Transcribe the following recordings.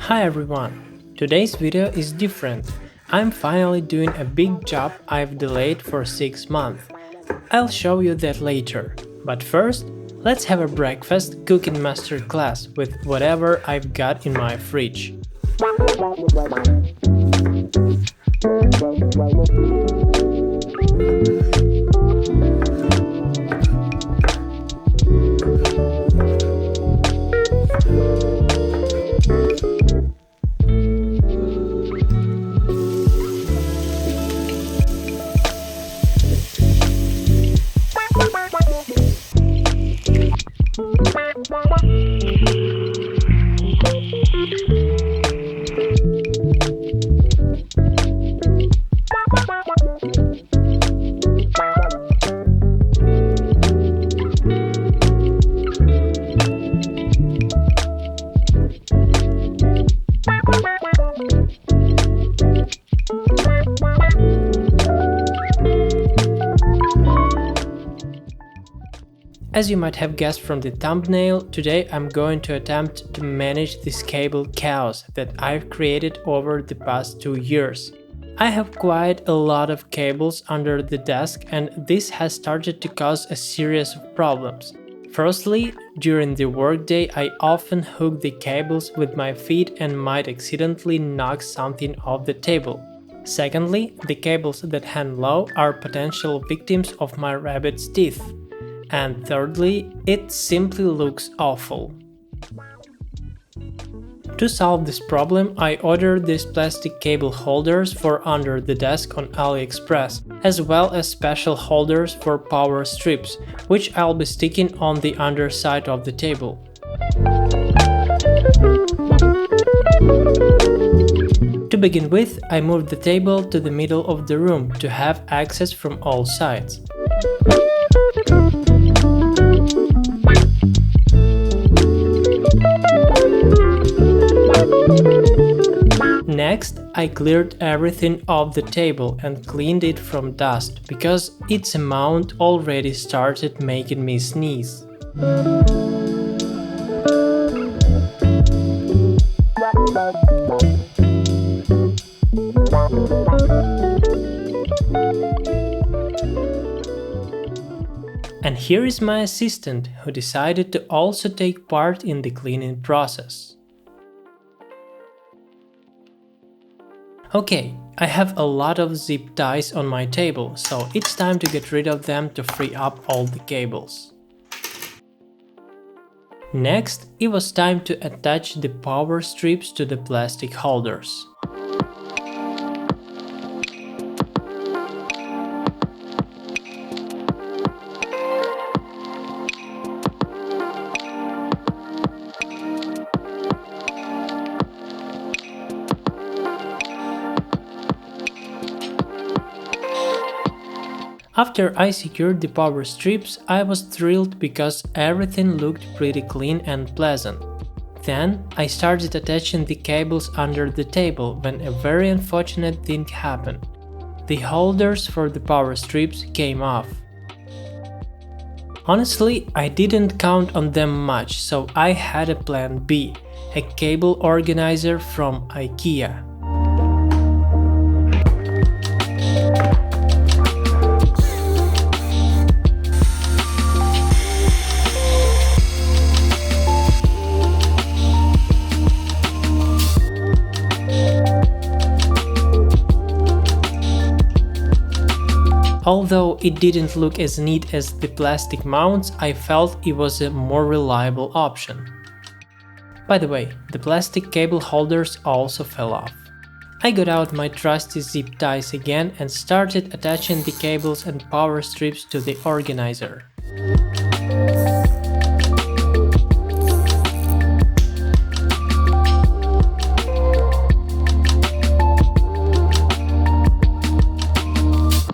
Hi everyone! Today's video is different. I'm finally doing a big job I've delayed for 6 months. I'll show you that later. But first, let's have a breakfast cooking masterclass with whatever I've got in my fridge. As you might have guessed from the thumbnail, today I'm going to attempt to manage this cable chaos that I've created over the past 2 years. I have quite a lot of cables under the desk and this has started to cause a series of problems. Firstly, during the workday I often hook the cables with my feet and might accidentally knock something off the table. Secondly, the cables that hang low are potential victims of my rabbit's teeth. And thirdly, it simply looks awful. To solve this problem, I ordered these plastic cable holders for under the desk on AliExpress, as well as special holders for power strips, which I'll be sticking on the underside of the table. To begin with, I moved the table to the middle of the room to have access from all sides. Next, I cleared everything off the table and cleaned it from dust, because its amount already started making me sneeze. And here is my assistant, who decided to also take part in the cleaning process. Okay, I have a lot of zip ties on my table, so it's time to get rid of them to free up all the cables. Next, it was time to attach the power strips to the plastic holders. After I secured the power strips, I was thrilled because everything looked pretty clean and pleasant. Then, I started attaching the cables under the table when a very unfortunate thing happened. The holders for the power strips came off. Honestly, I didn't count on them much, so I had a plan B, a cable organizer from IKEA. Although it didn't look as neat as the plastic mounts, I felt it was a more reliable option. By the way, the plastic cable holders also fell off. I got out my trusty zip ties again and started attaching the cables and power strips to the organizer.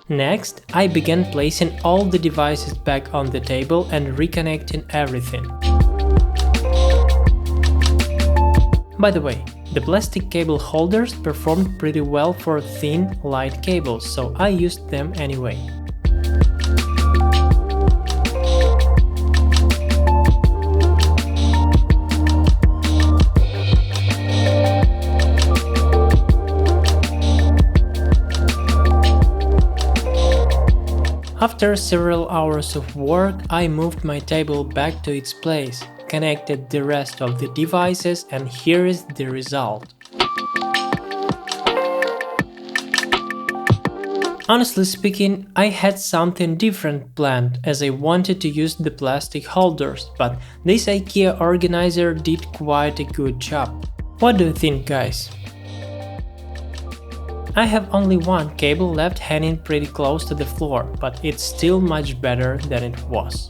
Next, I began placing all the devices back on the table and reconnecting everything. By the way, the plastic cable holders performed pretty well for thin, light cables, so I used them anyway. After several hours of work, I moved my table back to its place, connected the rest of the devices, and here is the result. Honestly speaking, I had something different planned as I wanted to use the plastic holders, but this IKEA organizer did quite a good job. What do you think, guys? I have only one cable left hanging pretty close to the floor, but it's still much better than it was.